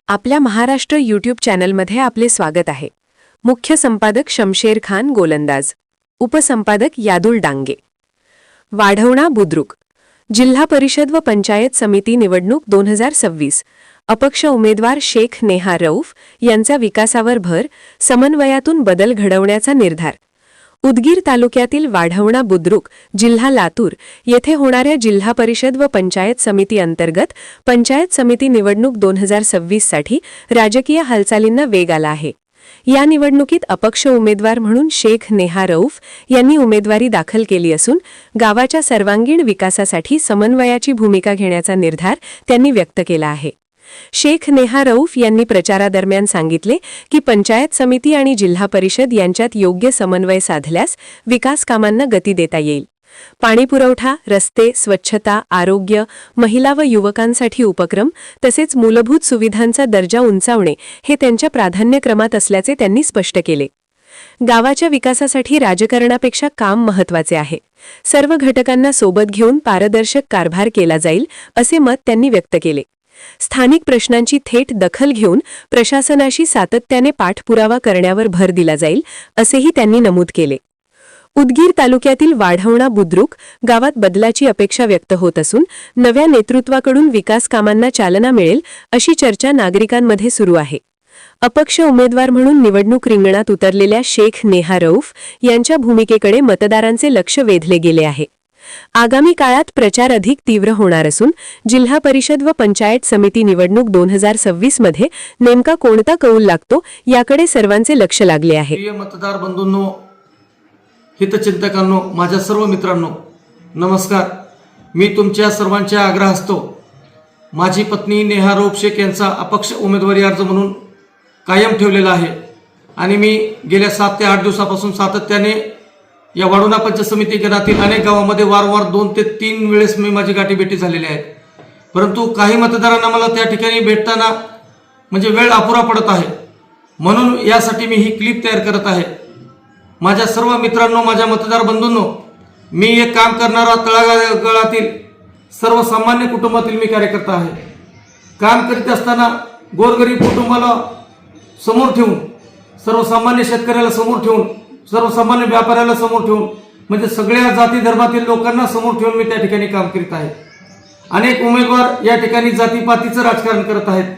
आपल्या महाराष्ट्र यूट्यूब चॅनलमध्ये आपले स्वागत आहे। मुख्य संपादक शमशेर खान गोलंदाज, उपसंपादक यादुल डांगे। वाढवणा बुद्रुक जिल्हा परिषद व पंचायत समिती निवडणूक 2026 अपक्ष उमेदवार शेख नेहा रऊफ यांचा विकासावर भर, समन्वयातून बदल घडवण्याचा निर्धार। उदगीर तालुक्यातील वाढवणा बुद्रुक जिल्हा लातूर येथे होणाऱ्या जिल्हा परिषद व पंचायत समिती अंतर्गत पंचायत समिती निवडणूक 2026 साठी राजकीय हालचालींना वेग आला आहे। या निवडणुकीत अपक्ष उमेदवार म्हणून शेख नेहा रऊफ यांनी उमेदवारी दाखल केली असून गावाच्या सर्वांगीण विकासासाठी समन्वयाची भूमिका घेण्याचा निर्धार त्यांनी व्यक्त केला आहे। शेख नेहा रऊफ यांनी प्रचारादरम्यान सांगितले की पंचायत समिती आणि जिल्हा परिषद यांच्यात योग्य समन्वय साधल्यास विकास कामांना गती देता येईल। पाणीपुरवठा, रस्ते, स्वच्छता, आरोग्य, महिला व युवकांसाठी उपक्रम तसेच मूलभूत सुविधांचा दर्जा उंचावणे हे त्यांच्या प्राधान्यक्रमात असल्याचे त्यांनी स्पष्ट केले। गावाच्या विकासासाठी राजकारणापेक्षा काम महत्त्वाचे आहे। सर्व घटकांना सोबत घेऊन पारदर्शक कारभार केला जाईल असे मत त्यांनी व्यक्त केले। स्थानिक प्रश्नांची थेट दखल घेऊन प्रशासनाशी सातत्याने पाठपुरावा करण्यावर भर दिला जाईल असेही त्यांनी नमूद केले। उदगीर तालुक्यातील वाढवणा बुद्रुक गावात बदलाची अपेक्षा व्यक्त होत असून नव्या नेतृत्वाकडून विकास कामांना चालना मिळेल अशी चर्चा नागरिकांमध्ये सुरू आहे। अपक्ष उमेदवार म्हणून निवडणूक रिंगणात उतरलेल्या शेख नेहा रऊफ यांच्या भूमिकेकडे मतदारांचे लक्ष वेधले गेले आहे। आगामी काळात प्रचार अधिक तीव्र होणार असून जिल्हा परिषद व पंचायत समिती निवडणूक 2026 मध्ये नेमका कोणता कौल लागतो याकडे सर्वांचे लक्ष लागले आहे। प्रिय मतदार बंधूंनो, हितचिंतकांनो, माझ्या सर्व मित्रांनो नमस्कार। मी तुमच्या सर्वांच्या आग्रहास्तव माझी पत्नी नेहा रऊफ शेख यांचा अपक्ष उमेदवारी अर्ज म्हणून कायम ठेवलेला आहे आणि मी गेल्या 7 ते 8 दिवसापासून सातत्याने या वाढवणा पंचायत समिती गणातील अनेक गावांमध्ये वारंवार 2 ते 3 वेळेस मी माझी गाठीभेटी झालेली आहे। परंतु काही मतदारांना मला त्या ठिकाणी भेटताना म्हणजे वेळ अपुरा पडत आहे, म्हणून यासाठी मी ही क्लिप तयार करत आहे। माझ्या सर्व मित्रांनो, माझ्या मतदार बंधूंनो, मी एक काम करणारा तळागाळातील सर्वसामान्य कुटुंबातील मी कार्यकर्ता आहे। काम करीत असताना गोरगरीब कुटुंबाला समोर ठेवून, सर्वसामान्य शेतकऱ्याला समोर ठेवून, सर्वसामान्य व्यापाऱ्याला समोर ठेवून, म्हणजे सगळ्या जाती धर्मातील लोकांना समोर ठेवून मी त्या ठिकाणी काम करीत आहे। अनेक उमेदवार या ठिकाणी जातीपातीचं राजकारण करत आहेत।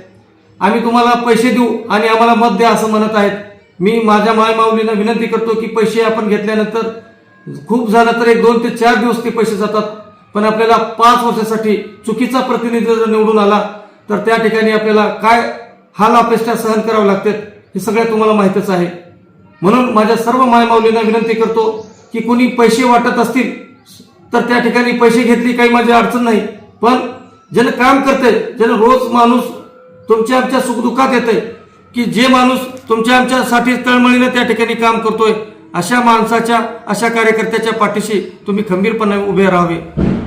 आम्ही तुम्हाला पैसे देऊ आणि आम्हाला मत द्या असं म्हणत आहेत। मी माझ्या मायमाऊलींना विनंती करतो की पैसे आपण घेतल्यानंतर खूप झालं तर 1, 2 ते 4 दिवस ते पैसे जातात, पण आपल्याला 5 वर्षासाठी चुकीचा प्रतिनिधी जर निवडून आला तर त्या ठिकाणी आपल्याला काय हाल अपेष्टा सहन करावं लागतात हे सगळं तुम्हाला माहीतच आहे। म्हणून माझ्या सर्व मायमाऊलींना विनंती करतो की कोणी पैसे वाटत असतील तर त्या ठिकाणी पैसे घेतली काही माझी अडचण नाही, पण ज्यानं काम करते, ज्यानं रोज माणूस तुमच्या आमच्या सुखदुःखात येते, की जे माणूस तुमच्या आमच्यासाठी तळमळीने त्या ठिकाणी काम करतोय, अशा माणसाच्या, अशा कार्यकर्त्याच्या पाठीशी तुम्ही खंबीरपणे उभे राहावे।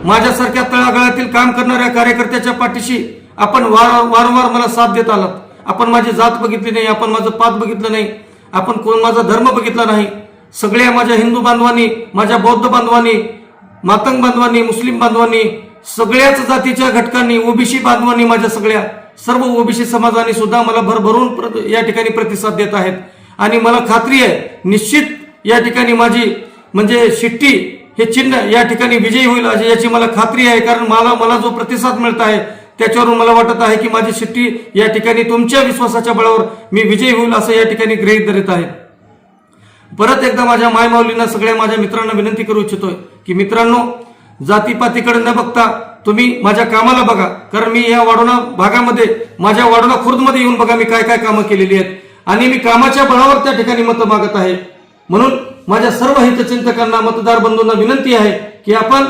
माझ्यासारख्या तळागाळातील काम करणाऱ्या कार्यकर्त्याच्या पाठीशी आपण वारंवार मला साथ देत आलात। आपण माझी जात बघितली नाही, आपण माझं पात बघितलं नाही, आपण माझा धर्म बघितला नाही। सगळ्या माझ्या हिंदू बांधवांनी, माझ्या बौद्ध बांधवांनी, मातंग बांधवांनी, मुस्लिम बांधवांनी, सगळ्याच जातीच्या घटकांनी, ओबीसी बांधवांनी, माझ्या सगळ्या सर्व ओबीसी समाजाने सुद्धा मला भरभरून या ठिकाणी प्रतिसाद देत आहेत। आणि मला खात्री आहे निश्चित या ठिकाणी माझी म्हणजे शिट्टी हे चिन्ह या ठिकाणी विजयी होईल याची मला खात्री आहे, कारण मला जो प्रतिसाद मिळत आहे त्याच्यावरून मला वाटत आहे की माझी शिट्टी या ठिकाणी तुमच्या विश्वासाच्या बळावर मी विजयी होईल असं या ठिकाणी गृहीत धरत आहे। परत एकदा माझ्या मायमाऊलींना, सगळ्या माझ्या मित्रांना विनंती करू इच्छितोय की मित्रांनो, जातीपातीकडे न बघता तुम्ही माझ्या कामाला बघा, कारण मी या वाढवणा भागामध्ये, माझ्या वाढवणा खुर्दमध्ये येऊन बघा मी काय काय कामं केलेली आहेत आणि मी कामाच्या बळावर त्या ठिकाणी मतं मागत आहे। म्हणून माझ्या सर्व हितचिंतकांना, मतदार बंधूंना विनंती आहे की आपण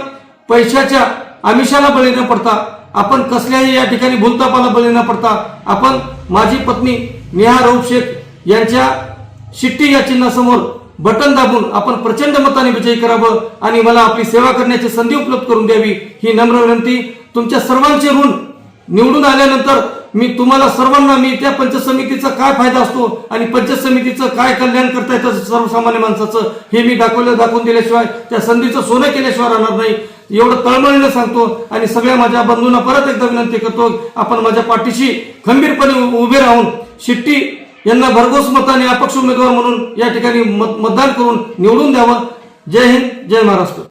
पैशाच्या आमिषाला बळी न पडता, आपण कसल्याही या ठिकाणी भूलतापाला बळी न पडता, आपण माझी पत्नी नेहा रऊफ शेख यांच्या शिट्टी या चिन्हासमोर बटन दाबून आपण प्रचंड मताने विजयी करावं आणि मला आपली सेवा करण्याची संधी उपलब्ध करून द्यावी ही नम्र विनंती। तुमच्या सर्वांचे ऋण निवडून आल्यानंतर मी तुम्हाला सर्वांना, मी त्या पंचायत समितीचा काय फायदा असतो आणि पंचायत समितीचं काय कल्याण करता येतं सर्वसामान्य माणसाचं हे मी दाखवून दिल्याशिवाय, त्या संधीचं सोनं केल्याशिवाय राहणार नाही। एवढं तळमळीनं सांगतो आणि सगळ्या माझ्या बंधूंना परत एकदा विनंती करतो, आपण माझ्या पाठीशी खंबीरपणे उभे राहून शिट्टी यांना भरघोस मताने अपक्ष उमेदवार म्हणून या ठिकाणी मतदान करून निवडून द्यावं. जय हिंद, जय महाराष्ट्र.